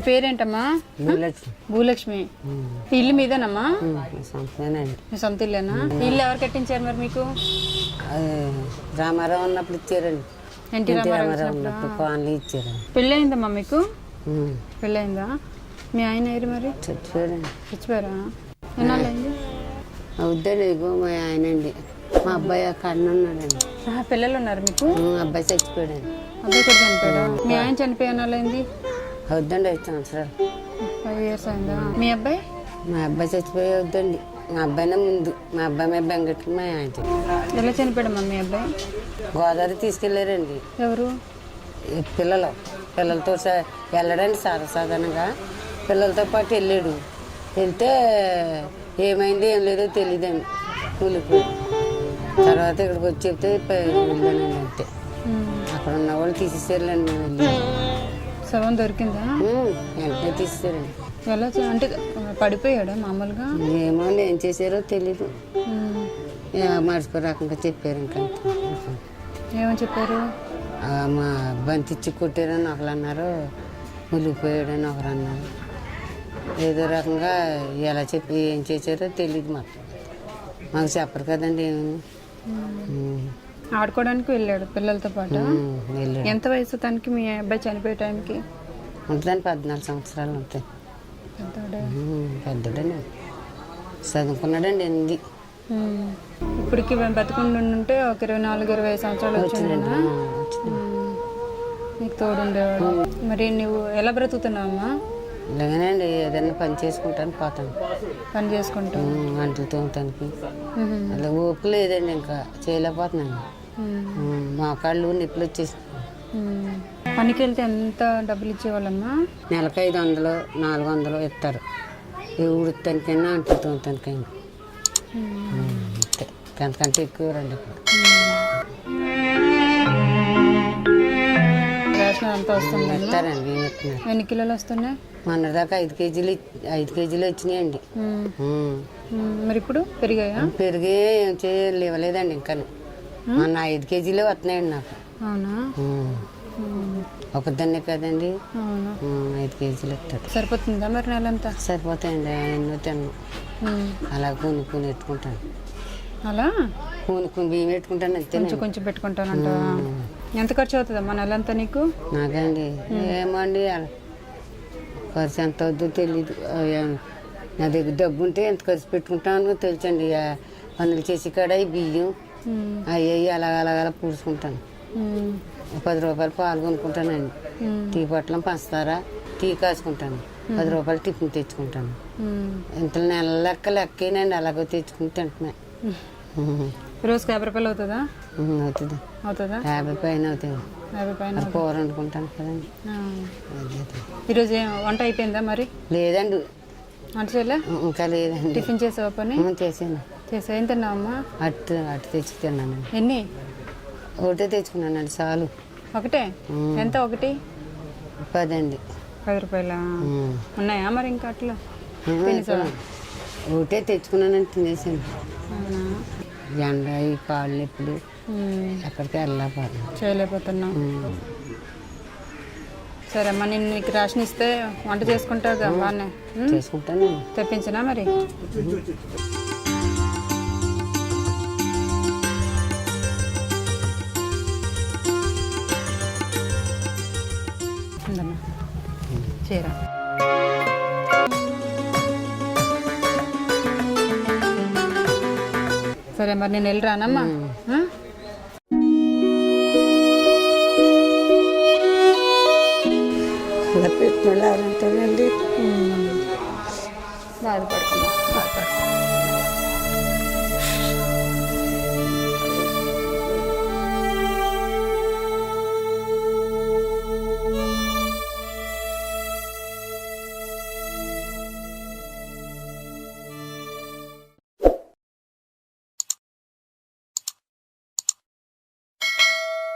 పేరేంటమ్మా? భూలక్ష్మి. ఇల్లు మీదేనమ్మా? మీ సొంత ఇల్లేనా? ఇల్లు ఎవరు కట్టించారు మరి మీకు? రామారావు ఉన్నప్పుడు ఇచ్చారండి. ఎన్టీ రామారావు ఉన్నప్పుడు కాలనీ ఇచ్చారు. పెళ్ళయిందమ్మా మీకు? పెళ్ళయిందా? మీ ఆయన ఏరు మరి? చచ్చిపోయారండి. చచ్చిపోయారా? ఎన్నాళ్ళు అయింది? అవుద్దండి. ఇగో మా ఆయన అండి. మా అబ్బాయి అక్కడ ఉన్నాడండి. పిల్లలు ఉన్నారు మీకు? అబ్బాయి చచ్చిపోయాడండి. అబ్బాయి కూడా చనిపోయాడా? మీ ఆయన చనిపోయి ఎన్నాళ్ళు అయింది? అవుద్దండి 5 సంవత్సరాలు. 5 years అయిందా? మీ అబ్బాయి? మా అబ్బాయి చచ్చిపోయి అవుద్దండి. మా అబ్బాయినే ముందు. మా అబ్బాయి మీద బెంగట్టుకు మా ఆయన ఎలా చనిపోయాడమ్మా మీ అబ్బాయి? గోదావరి తీసుకెళ్ళారండి. ఎవరు? పిల్లలతో వెళ్ళడండి సాధారణంగా పిల్లలతో పాటు వెళ్ళాడు. వెళ్తే ఏమైంది ఏం లేదో తెలియదండి. కూలిపోయి తర్వాత ఇక్కడికి వచ్చి చెప్తే వెళ్ళానండి. అంతే. అక్కడ ఉన్న వాళ్ళు తీసేసారులేండి. మేము వెళ్ళి శవం దొరికిందా? వెంటనే తీసేసారండి. ఎలా అంటే పడిపోయాడా మామూలుగా? ఏమో ఏం చేశారో తెలీదు. మర్చిపో రకంగా చెప్పారు. ఇంకా ఏమని చెప్పారు? మా బంతిచ్చి కొట్టారని ఒకరు అన్నారు, మునిగిపోయాడని ఒకరు అన్నారు. ఏదో రకంగా ఎలా చెప్పి ఏం చేశారో తెలీదు. మాకు చెప్పరు కదండి ఏమని. ఆడుకోవడానికి వెళ్ళాడు పిల్లలతో పాటు. ఎంత వయసు తనకి మీ అబ్బాయి చనిపోయే టైంకి? ఉంటుందని 14 సంవత్సరాలు ఉంటాయి. పెద్దడండి. చదువుకున్నాడండి 8. ఇప్పటికి బతుకుంటుంటే ఒక 24-25 సంవత్సరాలు వచ్చిందా? నీకు తోడుండేవాడు. మరి నువ్వు ఎలా బ్రతుకుతున్నావమ్మా? ఇలాగేనండి. ఏదైనా పని చేసుకుంటాను పోతాను. పని చేసుకుంటాను. అంట్లు తోమటానికి అలా ఓపిక లేదండి. ఇంకా చేయలేకపోతున్నాను. మా కాళ్ళు నిప్పులు వచ్చేసి. పనికి వెళ్తే ఎంత డబ్బులు ఇచ్చేవాళ్ళమ్మా? నెలకు 500 400 ఇస్తారు. ఉడతానికైనా అంట్లు తోమటానికైనా. అంతకంటే ఎక్కువ రండి. రేషన్ అంతా వస్తుంది ఇస్తారండి. ఎన్ని కిలోలు వస్తున్నాయి? మొన్నదాకా 5 కేజీలు వచ్చినాయండి. మరి ఇప్పుడు పెరిగాయా? పెరిగి ఏం ఇవ్వలేదండి. ఇంకా మొన్న 5 కేజీలే వస్తున్నాయండి నాకు. అవునా? ఒకదాన్నే కదండి. 5 కేజీలు ఇస్తారు. సరిపోతుందా మరి నెలంతా? సరిపోతాయండి. ఎన్నో తిన్నాను. అలా కొనుక్కొని పెట్టుకుంటాను. అలా కొనుక్కొని బియ్యం పెట్టుకుంటాను. అంతే. కొంచెం పెట్టుకుంటానంట. ఎంత ఖర్చు అవుతుందమ్మా నెలంతా నీకు? నాకండి ఏమో అండి ఖర్చు ఎంత అవుద్దో తెలీదు. నా దగ్గర డబ్బు ఉంటే ఎంత ఖర్చు పెట్టుకుంటాను తెలుసండి. పనులు చేసి కాడ బియ్యం అవి అలాగ పూడ్చుకుంటాను. 10 రూపాయలు పాలు కొనుక్కుంటానండి. టీ పొట్లం పంచదార టీ కాసుకుంటాను. 10 రూపాయలు టిఫిన్ తెచ్చుకుంటాను. ఇంత నెల లెక్కేనండి. అలాగో తెచ్చుకుని తింటున్నా. రోజుకి 50 రూపాయలు అవుతుందా? అవుతుందా? 50 పైన అవుతుంది. 50 పైన. కూర వండుకుంటాను కదండి. ఈరోజు వంట అయిపోయిందా మరి? లేదండి. వంట చేయలే? ఇంకా లేదండి. టిఫిన్ చేసావా? పని చేసా. ఏం తిన్నావమ్మా? అట్టు తెచ్చి తిన్నానండి. ఎన్ని? ఒకటే తెచ్చుకున్నానండి. చాలు. ఒకటే? ఎంత ఒకటి? 10 అండి. 10 రూపాయలా? ఉన్నాయా మరి ఇంకా అట్లా? ఒకటే తెచ్చుకున్నానండి. తినేసాను. ఎండ ఈ కాళ్ళు ఎప్పుడు ఎక్కడికి చేయలేకపోతున్నా. సరే అమ్మా, నేను నీకు రేషన్ ఇస్తే వంట చేసుకుంటావు కదా? బాగానే చేసుకుంటాను. తెప్పించినా మరి? చీర సరే మరి నేను వెళ్ళి రానమ్మా. పెట్టినండి. బాధపడుతున్నా.